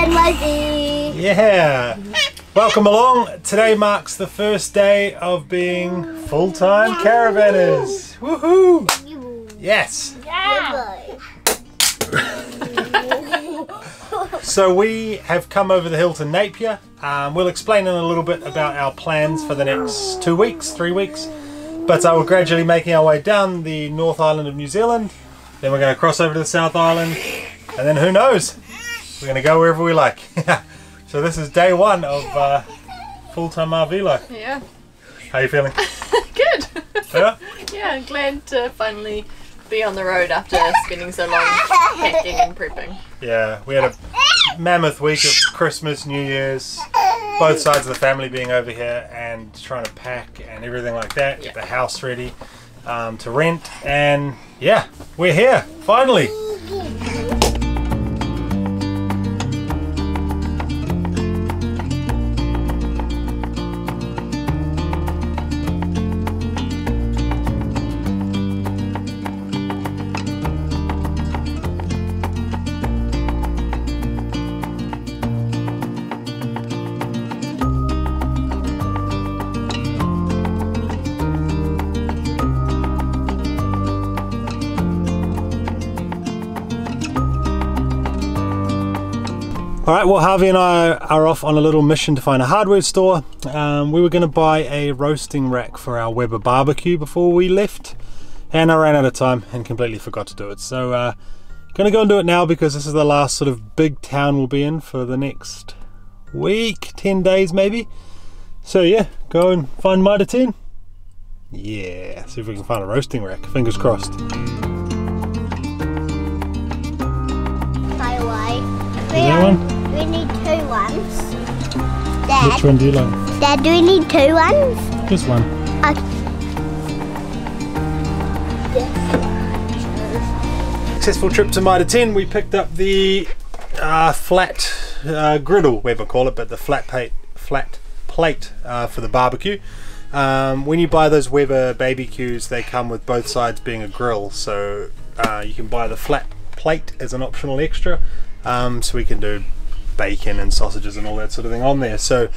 and Rosie. Yeah. Welcome along. Today marks the first day of being full-time caravanners. Woohoo! Yes. Yeah. So we have come over the hill to Napier. We'll explain in a little bit about our plans for the next 2 weeks, 3 weeks. But we're gradually making our way down the North Island of New Zealand. Then we're going to cross over to the South Island. And then who knows? We're going to go wherever we like. So this is day one of full-time RV life. Yeah. How are you feeling? Good. Yeah? Yeah, I'm glad to finally be on the road after spending so long packing and prepping. Yeah, we had a mammoth week of Christmas, New Year's, both sides of the family being over here and trying to pack and everything like that, get the house ready to rent, and yeah, we're here, finally. Alright, well Harvey and I are off on a little mission to find a hardware store. We were going to buy a roasting rack for our Weber barbecue before we left, and I ran out of time and completely forgot to do it. So going to go and do it now because this is the last sort of big town we'll be in for the next week, 10 days maybe. So yeah, go and find Masterton. Yeah, see if we can find a roasting rack, fingers crossed. That one? We need 2 ones. Dad, which one do you like? Dad, do we need 2 ones? Just one. Okay. Successful trip to Masterton. We picked up the flat griddle, Weber call it, but the flat plate for the barbecue. When you buy those Weber BBQs, they come with both sides being a grill, so you can buy the flat plate as an optional extra. So we can do bacon and sausages and all that sort of thing on there. So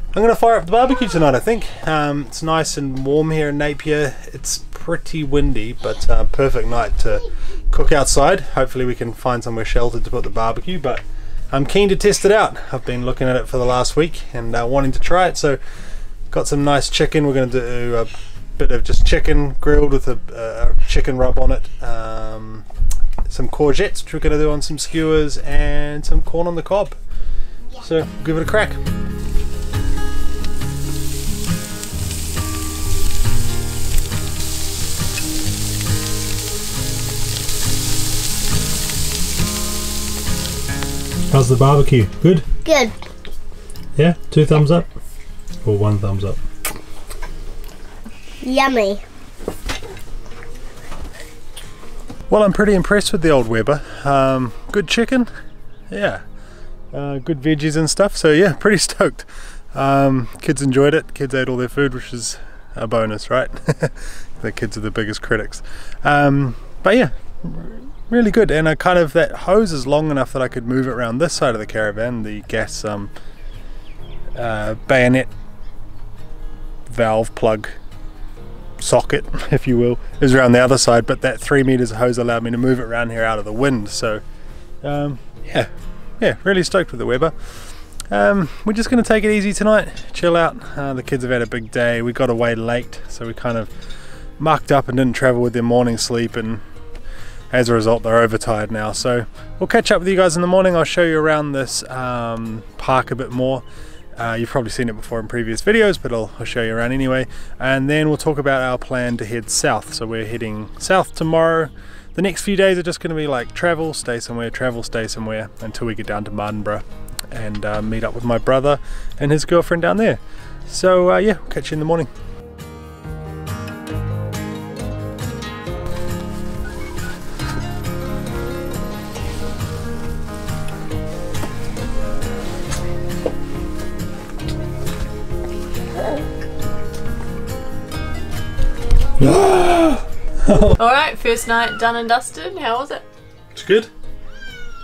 I'm going to fire up the barbecue tonight, I think. It's nice and warm here in Napier. It's pretty windy, but perfect night to cook outside. Hopefully we can find somewhere sheltered to put the barbecue, but I'm keen to test it out. I've been looking at it for the last week and wanting to try it. So got some nice chicken. We're going to do a bit of just chicken grilled with a chicken rub on it. Some courgettes, which we're going to do on some skewers, and some corn on the cob. Yeah. So give it a crack. How's the barbecue? Good? Good. Yeah? 2 thumbs up? Or 1 thumbs up? Yummy. Well, I'm pretty impressed with the old Weber. Good chicken, yeah. Good veggies and stuff, so yeah, pretty stoked. Kids enjoyed it. Kids ate all their food, which is a bonus, right? The kids are the biggest critics. But yeah, really good. And that hose is long enough that I could move it around this side of the caravan. The gas bayonet valve plug socket, if you will, is around the other side, but that 3 meters of hose allowed me to move it around here out of the wind. So yeah, really stoked with the Weber. We're just going to take it easy tonight, chill out. The kids have had a big day. We got away late, so we kind of mucked up and didn't travel with their morning sleep, and as a result they're overtired now. So we'll catch up with you guys in the morning. I'll show you around this park a bit more. You've probably seen it before in previous videos, but I'll show you around anyway. And then we'll talk about our plan to head south. So we're heading south tomorrow. The next few days are just going to be like travel, stay somewhere, travel, stay somewhere, until we get down to Martinborough and meet up with my brother and his girlfriend down there. So yeah, we'll catch you in the morning. Alright, first night done and dusted. How was it? It's good.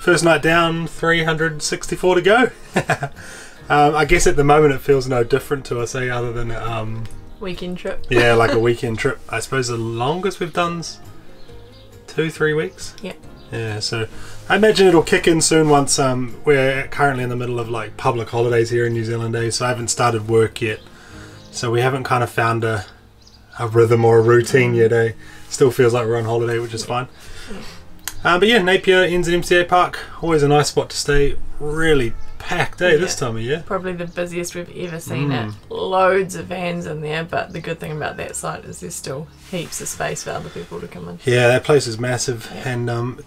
First night down, 364 to go. I guess at the moment it feels no different to us, other than weekend trip. Yeah, like a weekend trip. I suppose the longest we've done's 2-3 weeks. Yeah. Yeah, so I imagine it'll kick in soon once we're currently in the middle of like public holidays here in New Zealand, so I haven't started work yet. So we haven't kind of found a rhythm or a routine yet. Still feels like we're on holiday, which is fine. But yeah, Napier NZMCA Park, always a nice spot to stay. Really packed this time of year. Probably the busiest we've ever seen it. Loads of vans in there, but the good thing about that site is there's still heaps of space for other people to come in. Yeah, that place is massive, and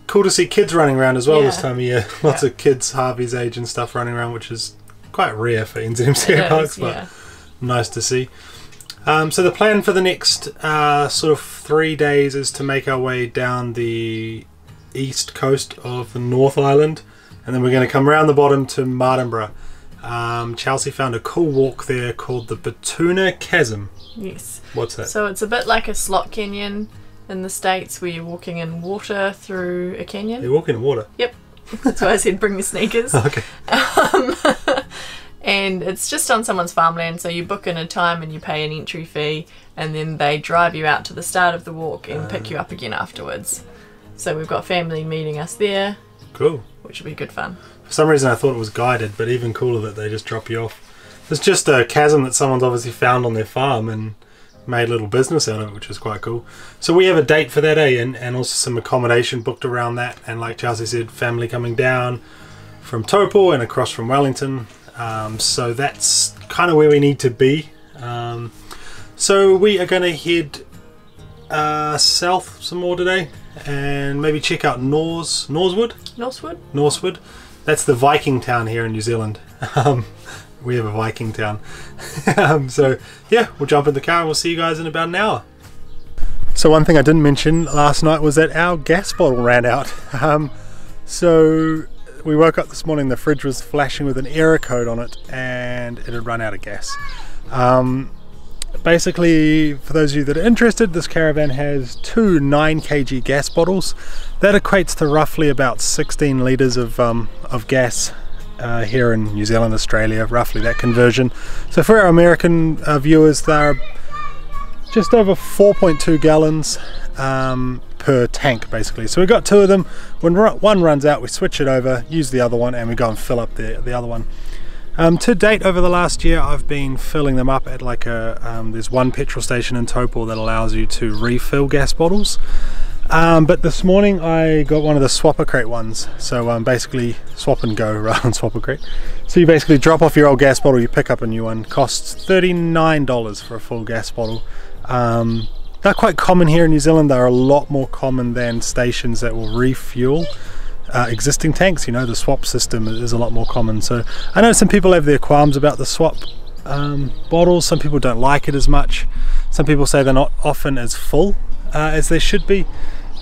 cool to see kids running around as well this time of year. Lots of kids Harvey's age and stuff running around, which is quite rare for NZMCA parks, but nice to see. So the plan for the next sort of 3 days is to make our way down the east coast of the North Island, and then we're going to come around the bottom to Martinborough. Chelsea found a cool walk there called the Batuna Chasm. Yes. What's that? So it's a bit like a slot canyon in the States where you're walking in water through a canyon. You're walking in water? Yep. That's why I said bring your sneakers. Okay. And it's just on someone's farmland, so you book in a time and you pay an entry fee, and then they drive you out to the start of the walk and pick you up again afterwards. So we've got family meeting us there. Cool. Which will be good fun. For some reason I thought it was guided, but even cooler that they just drop you off. It's just a chasm that someone's obviously found on their farm and made a little business out of it, which is quite cool. So we have a date for that, and also some accommodation booked around that, and like Chelsea said, family coming down from Taupo and across from Wellington. So that's kind of where we need to be. So we are going to head south some more today and maybe check out Norsewood. That's the Viking town here in New Zealand. We have a Viking town. So yeah, we'll jump in the car and we'll see you guys in about an hour. So one thing I didn't mention last night was that our gas bottle ran out. So we woke up this morning, the fridge was flashing with an error code on it and it had run out of gas. Basically, for those of you that are interested, this caravan has two 9 kg gas bottles. That equates to roughly about 16 litres of gas here in New Zealand, Australia, roughly that conversion. So for our American viewers, they're just over 4.2 gallons per tank, basically. So we've got two of them. When one runs out, we switch it over, use the other one, and we go and fill up the other one. To date, over the last year, I've been filling them up at like there's one petrol station in Taupo that allows you to refill gas bottles. But this morning I got one of the swapper crate ones. So basically swap and go rather than swapper crate. So you basically drop off your old gas bottle, you pick up a new one. Costs $39 for a full gas bottle. They're quite common here in New Zealand. They're a lot more common than stations that will refuel existing tanks. You know, the swap system is a lot more common. So I know some people have their qualms about the swap bottles. Some people don't like it as much. Some people say they're not often as full as they should be.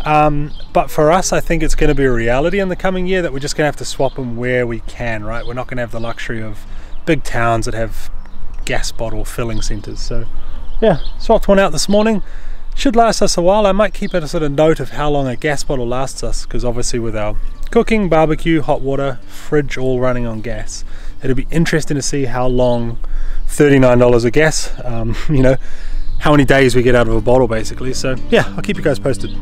But for us, I think it's going to be a reality in the coming year that we're just going to have to swap them where we can, right? We're not going to have the luxury of big towns that have gas bottle filling centres. So yeah, swapped one out this morning. Should last us a while. I might keep a sort of note of how long a gas bottle lasts us, because obviously with our cooking, barbecue, hot water, fridge all running on gas, it'll be interesting to see how long $39 of gas, you know, how many days we get out of a bottle basically. So yeah, I'll keep you guys posted.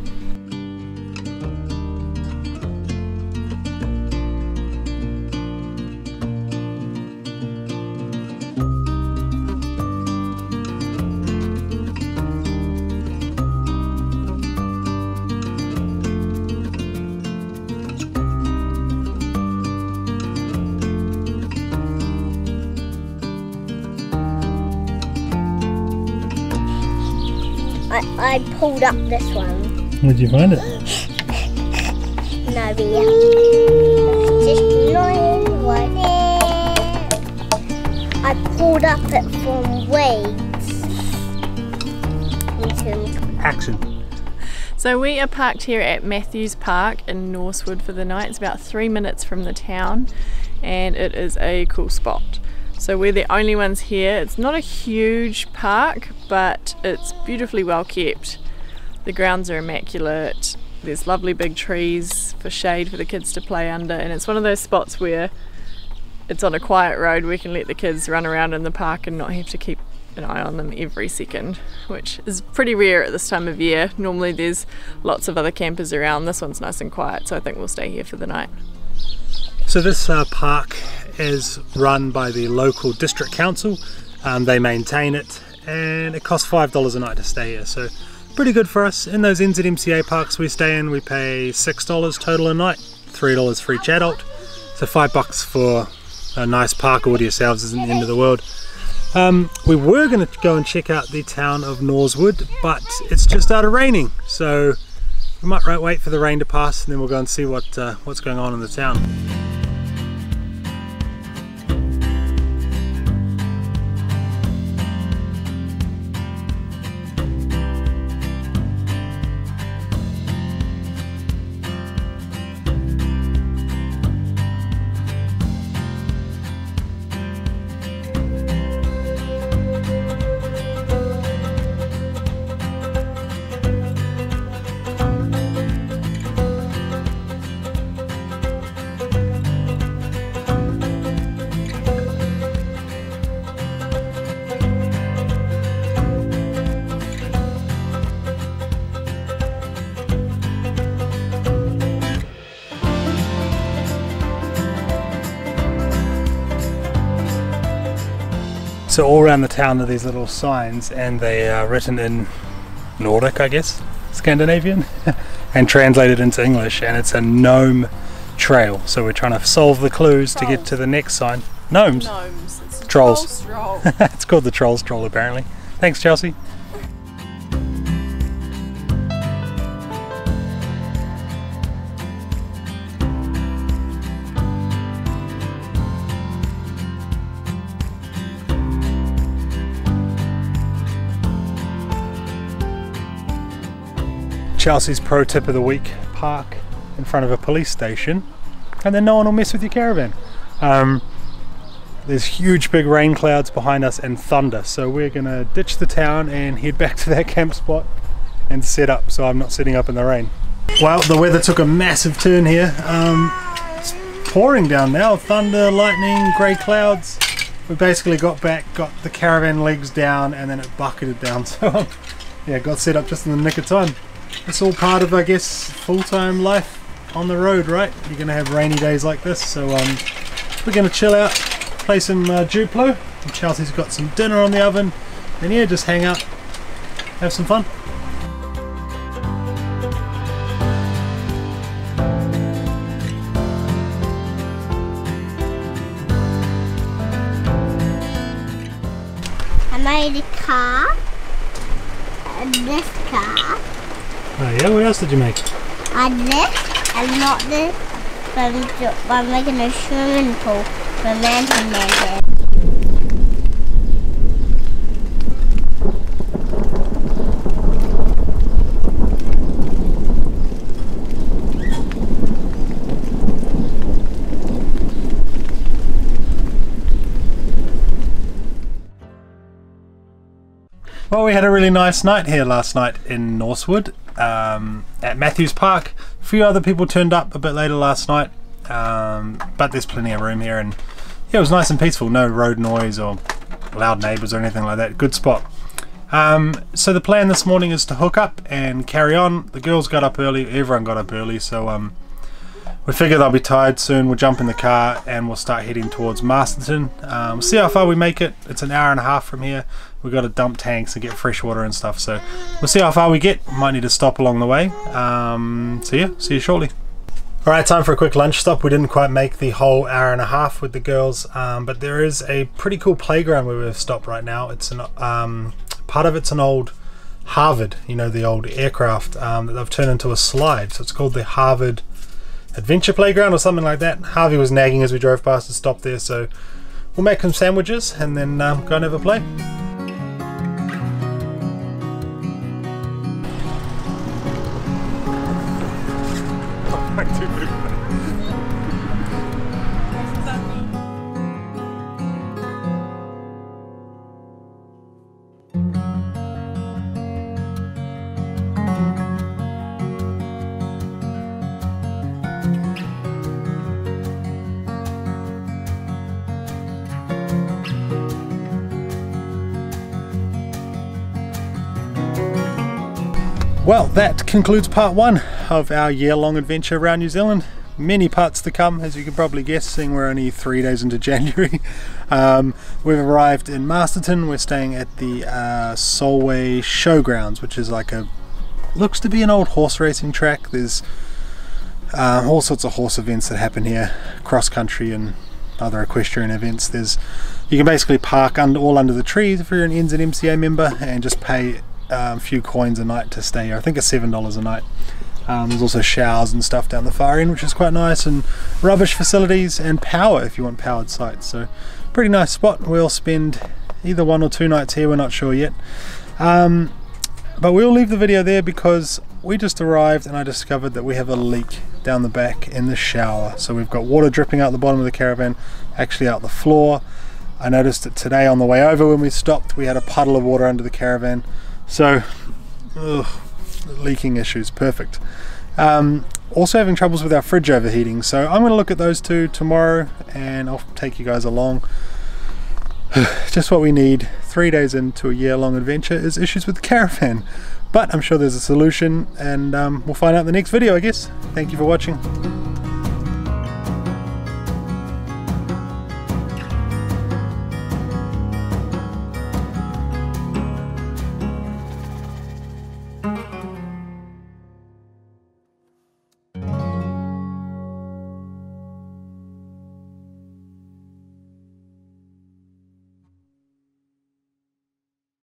I pulled up this one. Where'd you find it? No, just lying right there. I pulled up it from weights. Action. So we are parked here at Matthews Park in Norsewood for the night. It's about 3 minutes from the town and it is a cool spot. So we're the only ones here. It's not a huge park, but it's beautifully well kept. The grounds are immaculate. There's lovely big trees for shade for the kids to play under, and it's one of those spots where it's on a quiet road. We can let the kids run around in the park and not have to keep an eye on them every second, which is pretty rare at this time of year. Normally there's lots of other campers around. This one's nice and quiet, so I think we'll stay here for the night. So this park is run by the local district council. They maintain it, and it costs $5 a night to stay here, so pretty good for us. In those NZMCA parks we stay in, we pay $6 total a night, $3 for each adult, so $5 for a nice park all to yourselves isn't the end of the world. We were going to go and check out the town of Norsewood, but it's just started raining, so we might wait for the rain to pass and then we'll go and see what's going on in the town. So all around the town are these little signs, and they are written in Nordic, I guess, Scandinavian, and translated into English, and it's a gnome trail. So we're trying to solve the clues to get to the next sign. Gnomes? Gnomes. It's a Trolls. troll stroll. It's called the Troll Stroll apparently. Thanks, Chelsea. Chelsea's pro tip of the week: park in front of a police station and then no one will mess with your caravan. There's huge big rain clouds behind us and thunder, so we're gonna ditch the town and head back to that camp spot and set up so I'm not sitting up in the rain. Well, the weather took a massive turn here. It's pouring down now, thunder, lightning, grey clouds. We basically got back, got the caravan legs down, and then it bucketed down, so yeah, got set up just in the nick of time. It's all part of, I guess, full-time life on the road, right? You're gonna have rainy days like this, so we're gonna chill out, play some Duplo, and Chelsea's got some dinner on the oven, and yeah, just hang out, have some fun. I made a car, and this car. Oh yeah, what else did you make? And this, and not this, but I'm making a swimming pool for man. Well, we had a really nice night here last night in Norsewood at Matthews Park. A few other people turned up a bit later last night, but there's plenty of room here, and yeah, it was nice and peaceful. No road noise or loud neighbours or anything like that. Good spot. So the plan this morning is to hook up and carry on. The girls got up early, everyone got up early, so we figure they'll be tired soon. We'll jump in the car and we'll start heading towards Masterton. We'll see how far we make it. It's an hour and a half from here. We've got to dump tanks and get fresh water and stuff, so we'll see how far we get. Might need to stop along the way. So yeah, see you shortly. Alright, time for a quick lunch stop. We didn't quite make the whole hour and a half with the girls, but there is a pretty cool playground where we've stopped right now. It's an part of it's an old Harvard, you know, the old aircraft that they've turned into a slide. So it's called the Harvard Adventure Playground or something like that. Harvey was nagging as we drove past to stop there, so we'll make some sandwiches and then go and have a play. Well, that concludes part 1 of our year-long adventure around New Zealand. Many parts to come, as you can probably guess, seeing we're only 3 days into January. We've arrived in Masterton. We're staying at the Solway Showgrounds, which is like looks to be an old horse racing track. There's all sorts of horse events that happen here, cross country and other equestrian events. You can basically park all under the trees if you're an NZMCA member and just pay a few coins a night to stay here. I think it's $7 a night. There's also showers and stuff down the far end, which is quite nice, and rubbish facilities and power if you want powered sites. So pretty nice spot. We'll spend either 1 or 2 nights here, we're not sure yet. But we'll leave the video there because we just arrived and I discovered that we have a leak down the back in the shower. So we've got water dripping out the bottom of the caravan, actually out the floor. I noticed it today on the way over when we stopped. We had a puddle of water under the caravan. So, leaking issues, perfect. Also having troubles with our fridge overheating, so I'm going to look at those 2 tomorrow and I'll take you guys along. Just what we need 3 days into a year-long adventure is issues with the caravan, but I'm sure there's a solution, and we'll find out in the next video, I guess. Thank you for watching.